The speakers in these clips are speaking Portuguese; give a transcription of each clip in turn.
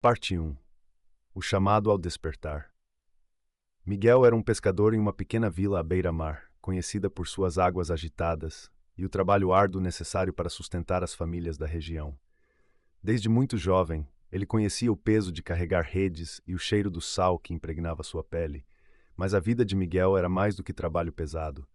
Parte 1. O chamado ao despertar. Miguel era um pescador em uma pequena vila à beira-mar, conhecida por suas águas agitadas e o trabalho árduo necessário para sustentar as famílias da região. Desde muito jovem, ele conhecia o peso de carregar redes e o cheiro do sal que impregnava sua pele, mas a vida de Miguel era mais do que trabalho pesado.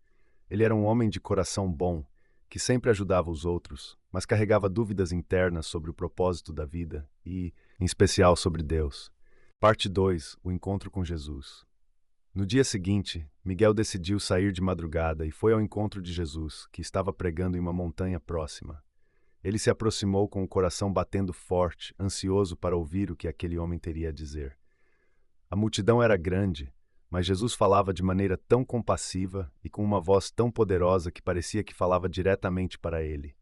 Ele era um homem de coração bom, que sempre ajudava os outros, mas carregava dúvidas internas sobre o propósito da vida e, em especial, sobre Deus. Parte 2. O encontro com Jesus. No dia seguinte, Miguel decidiu sair de madrugada e foi ao encontro de Jesus, que estava pregando em uma montanha próxima. Ele se aproximou com o coração batendo forte, ansioso para ouvir o que aquele homem teria a dizer. A multidão era grande, mas Jesus falava de maneira tão compassiva e com uma voz tão poderosa que parecia que falava diretamente para ele.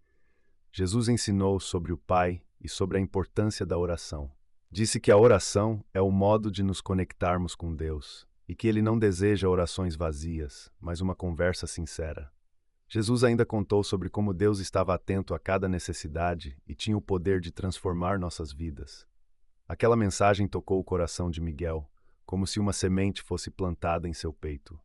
Jesus ensinou sobre o Pai e sobre a importância da oração. Disse que a oração é o modo de nos conectarmos com Deus e que ele não deseja orações vazias, mas uma conversa sincera. Jesus ainda contou sobre como Deus estava atento a cada necessidade e tinha o poder de transformar nossas vidas. Aquela mensagem tocou o coração de Miguel, como se uma semente fosse plantada em seu peito.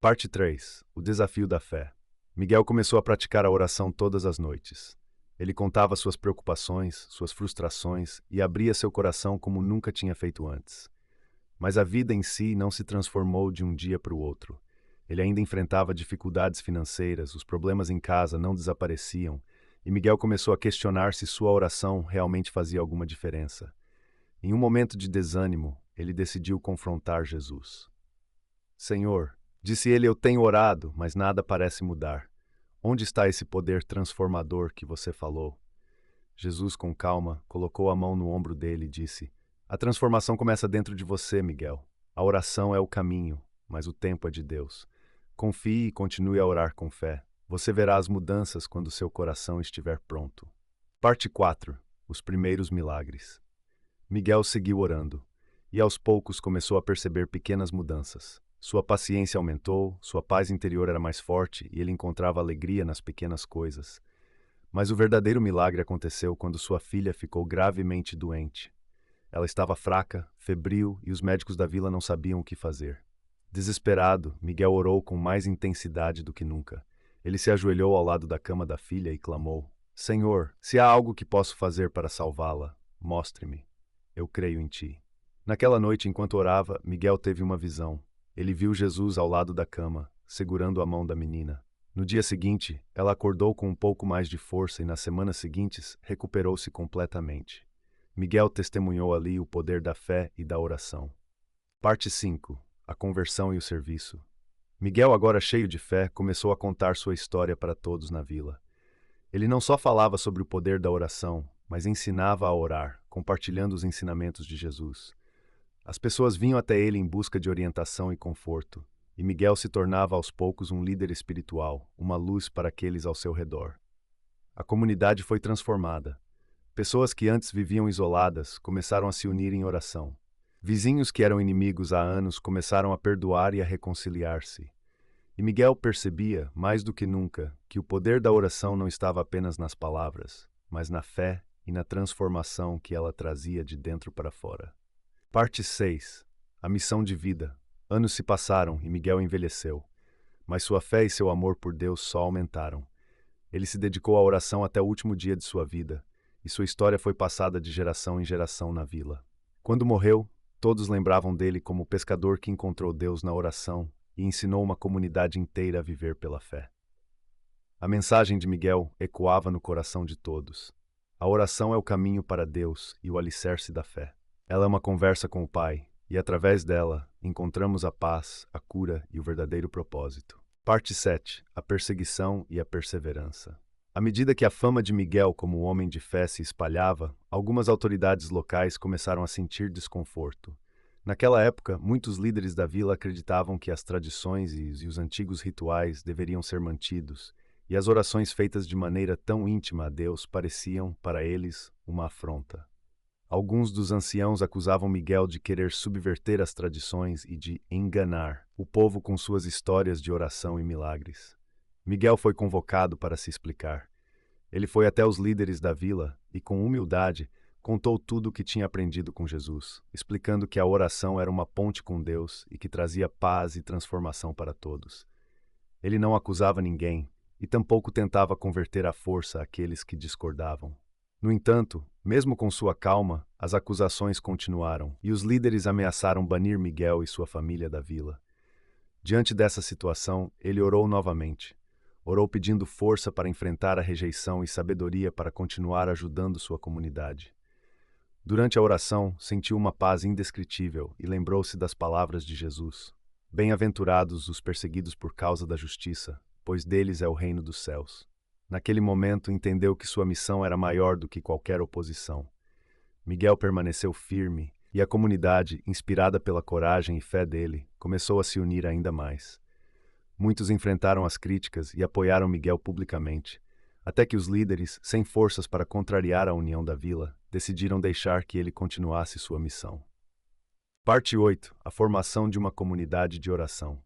Parte 3. O desafio da fé. Miguel começou a praticar a oração todas as noites. Ele contava suas preocupações, suas frustrações e abria seu coração como nunca tinha feito antes. Mas a vida em si não se transformou de um dia para o outro. Ele ainda enfrentava dificuldades financeiras, os problemas em casa não desapareciam, e Miguel começou a questionar se sua oração realmente fazia alguma diferença. Em um momento de desânimo, ele decidiu confrontar Jesus. Senhor, disse ele, eu tenho orado, mas nada parece mudar. Onde está esse poder transformador que você falou? Jesus, com calma, colocou a mão no ombro dele e disse: a transformação começa dentro de você, Miguel. A oração é o caminho, mas o tempo é de Deus. Confie e continue a orar com fé. Você verá as mudanças quando seu coração estiver pronto. Parte 4. Os primeiros milagres. Miguel seguiu orando, e aos poucos começou a perceber pequenas mudanças. Sua paciência aumentou, sua paz interior era mais forte e ele encontrava alegria nas pequenas coisas. Mas o verdadeiro milagre aconteceu quando sua filha ficou gravemente doente. Ela estava fraca, febril e os médicos da vila não sabiam o que fazer. Desesperado, Miguel orou com mais intensidade do que nunca. Ele se ajoelhou ao lado da cama da filha e clamou: Senhor, se há algo que posso fazer para salvá-la, mostre-me. Eu creio em ti. Naquela noite, enquanto orava, Miguel teve uma visão. Ele viu Jesus ao lado da cama, segurando a mão da menina. No dia seguinte, ela acordou com um pouco mais de força e nas semanas seguintes recuperou-se completamente. Miguel testemunhou ali o poder da fé e da oração. Parte 5. A conversão e o serviço. Miguel, agora cheio de fé, começou a contar sua história para todos na vila. Ele não só falava sobre o poder da oração, mas ensinava a orar, compartilhando os ensinamentos de Jesus. As pessoas vinham até ele em busca de orientação e conforto, e Miguel se tornava aos poucos um líder espiritual, uma luz para aqueles ao seu redor. A comunidade foi transformada. Pessoas que antes viviam isoladas começaram a se unir em oração. Vizinhos que eram inimigos há anos começaram a perdoar e a reconciliar-se. E Miguel percebia, mais do que nunca, que o poder da oração não estava apenas nas palavras, mas na fé e na transformação que ela trazia de dentro para fora. Parte 6. A missão de vida. Anos se passaram e Miguel envelheceu, mas sua fé e seu amor por Deus só aumentaram. Ele se dedicou à oração até o último dia de sua vida, e sua história foi passada de geração em geração na vila. Quando morreu, todos lembravam dele como o pescador que encontrou Deus na oração e ensinou uma comunidade inteira a viver pela fé. A mensagem de Miguel ecoava no coração de todos. A oração é o caminho para Deus e o alicerce da fé. Ela é uma conversa com o Pai, e através dela encontramos a paz, a cura e o verdadeiro propósito. Parte 7. A perseguição e a perseverança. À medida que a fama de Miguel como homem de fé se espalhava, algumas autoridades locais começaram a sentir desconforto. Naquela época, muitos líderes da vila acreditavam que as tradições e os antigos rituais deveriam ser mantidos, e as orações feitas de maneira tão íntima a Deus pareciam, para eles, uma afronta. Alguns dos anciãos acusavam Miguel de querer subverter as tradições e de enganar o povo com suas histórias de oração e milagres. Miguel foi convocado para se explicar. Ele foi até os líderes da vila e, com humildade, contou tudo o que tinha aprendido com Jesus, explicando que a oração era uma ponte com Deus e que trazia paz e transformação para todos. Ele não acusava ninguém e tampouco tentava converter à força aqueles que discordavam. No entanto, mesmo com sua calma, as acusações continuaram e os líderes ameaçaram banir Miguel e sua família da vila. Diante dessa situação, ele orou novamente. Orou pedindo força para enfrentar a rejeição e sabedoria para continuar ajudando sua comunidade. Durante a oração, sentiu uma paz indescritível e lembrou-se das palavras de Jesus. Bem-aventurados os perseguidos por causa da justiça, pois deles é o reino dos céus. Naquele momento, entendeu que sua missão era maior do que qualquer oposição. Miguel permaneceu firme e a comunidade, inspirada pela coragem e fé dele, começou a se unir ainda mais. Muitos enfrentaram as críticas e apoiaram Miguel publicamente, até que os líderes, sem forças para contrariar a união da vila, decidiram deixar que ele continuasse sua missão. Parte 8. A formação de uma comunidade de oração.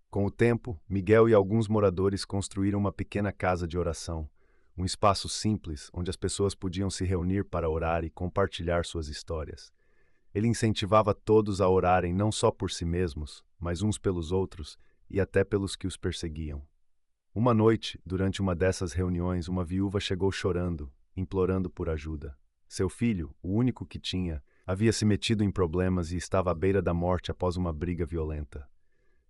Com o tempo, Miguel e alguns moradores construíram uma pequena casa de oração, um espaço simples onde as pessoas podiam se reunir para orar e compartilhar suas histórias. Ele incentivava todos a orarem não só por si mesmos, mas uns pelos outros e até pelos que os perseguiam. Uma noite, durante uma dessas reuniões, uma viúva chegou chorando, implorando por ajuda. Seu filho, o único que tinha, havia se metido em problemas e estava à beira da morte após uma briga violenta.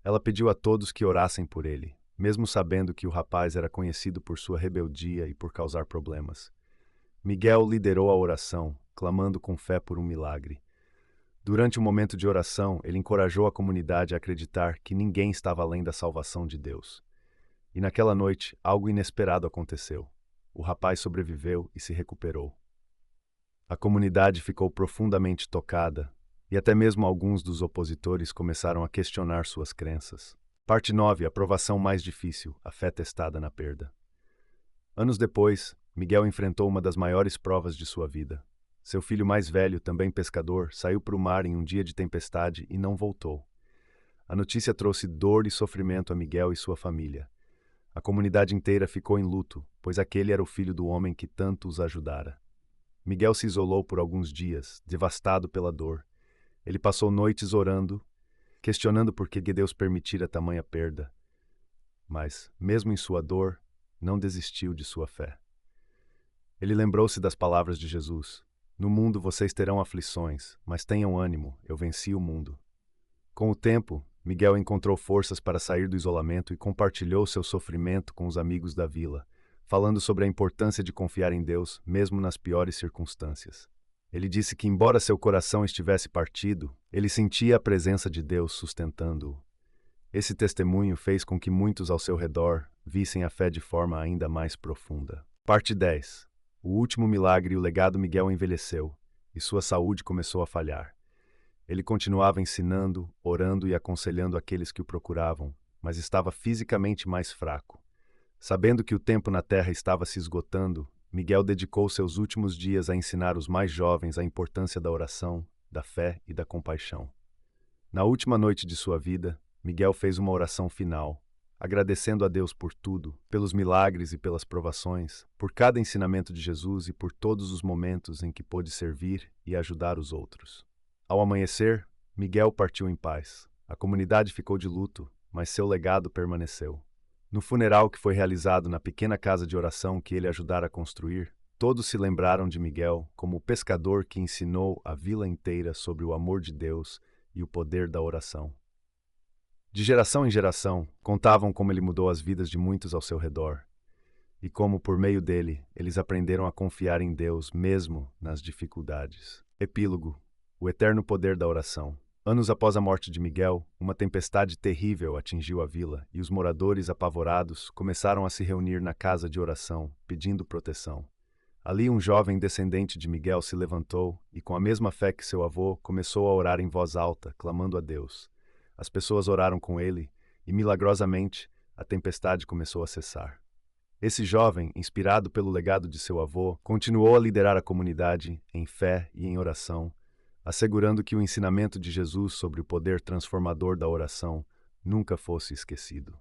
Ela pediu a todos que orassem por ele, mesmo sabendo que o rapaz era conhecido por sua rebeldia e por causar problemas. Miguel liderou a oração, clamando com fé por um milagre. Durante o momento de oração, ele encorajou a comunidade a acreditar que ninguém estava além da salvação de Deus. E naquela noite, algo inesperado aconteceu. O rapaz sobreviveu e se recuperou. A comunidade ficou profundamente tocada, e até mesmo alguns dos opositores começaram a questionar suas crenças. Parte 9. A provação mais difícil, a fé testada na perda. Anos depois, Miguel enfrentou uma das maiores provas de sua vida. Seu filho mais velho, também pescador, saiu para o mar em um dia de tempestade e não voltou. A notícia trouxe dor e sofrimento a Miguel e sua família. A comunidade inteira ficou em luto, pois aquele era o filho do homem que tanto os ajudara. Miguel se isolou por alguns dias, devastado pela dor. Ele passou noites orando, questionando por que Deus permitira tamanha perda. Mas, mesmo em sua dor, não desistiu de sua fé. Ele lembrou-se das palavras de Jesus: "No mundo vocês terão aflições, mas tenham ânimo, eu venci o mundo." Com o tempo, Miguel encontrou forças para sair do isolamento e compartilhou seu sofrimento com os amigos da vila, falando sobre a importância de confiar em Deus, mesmo nas piores circunstâncias. Ele disse que, embora seu coração estivesse partido, ele sentia a presença de Deus sustentando-o. Esse testemunho fez com que muitos ao seu redor vissem a fé de forma ainda mais profunda. Parte 10. O último milagre e o legado. Miguel envelheceu, e sua saúde começou a falhar. Ele continuava ensinando, orando e aconselhando aqueles que o procuravam, mas estava fisicamente mais fraco. Sabendo que o tempo na terra estava se esgotando, Miguel dedicou seus últimos dias a ensinar os mais jovens a importância da oração, da fé e da compaixão. Na última noite de sua vida, Miguel fez uma oração final, agradecendo a Deus por tudo, pelos milagres e pelas provações, por cada ensinamento de Jesus e por todos os momentos em que pôde servir e ajudar os outros. Ao amanhecer, Miguel partiu em paz. A comunidade ficou de luto, mas seu legado permaneceu. No funeral que foi realizado na pequena casa de oração que ele ajudara a construir, todos se lembraram de Miguel como o pescador que ensinou a vila inteira sobre o amor de Deus e o poder da oração. De geração em geração, contavam como ele mudou as vidas de muitos ao seu redor, e como, por meio dele, eles aprenderam a confiar em Deus mesmo nas dificuldades. Epílogo: o eterno poder da oração. Anos após a morte de Miguel, uma tempestade terrível atingiu a vila e os moradores, apavorados, começaram a se reunir na casa de oração, pedindo proteção. Ali um jovem descendente de Miguel se levantou e, com a mesma fé que seu avô, começou a orar em voz alta, clamando a Deus. As pessoas oraram com ele e, milagrosamente, a tempestade começou a cessar. Esse jovem, inspirado pelo legado de seu avô, continuou a liderar a comunidade em fé e em oração, assegurando que o ensinamento de Jesus sobre o poder transformador da oração nunca fosse esquecido.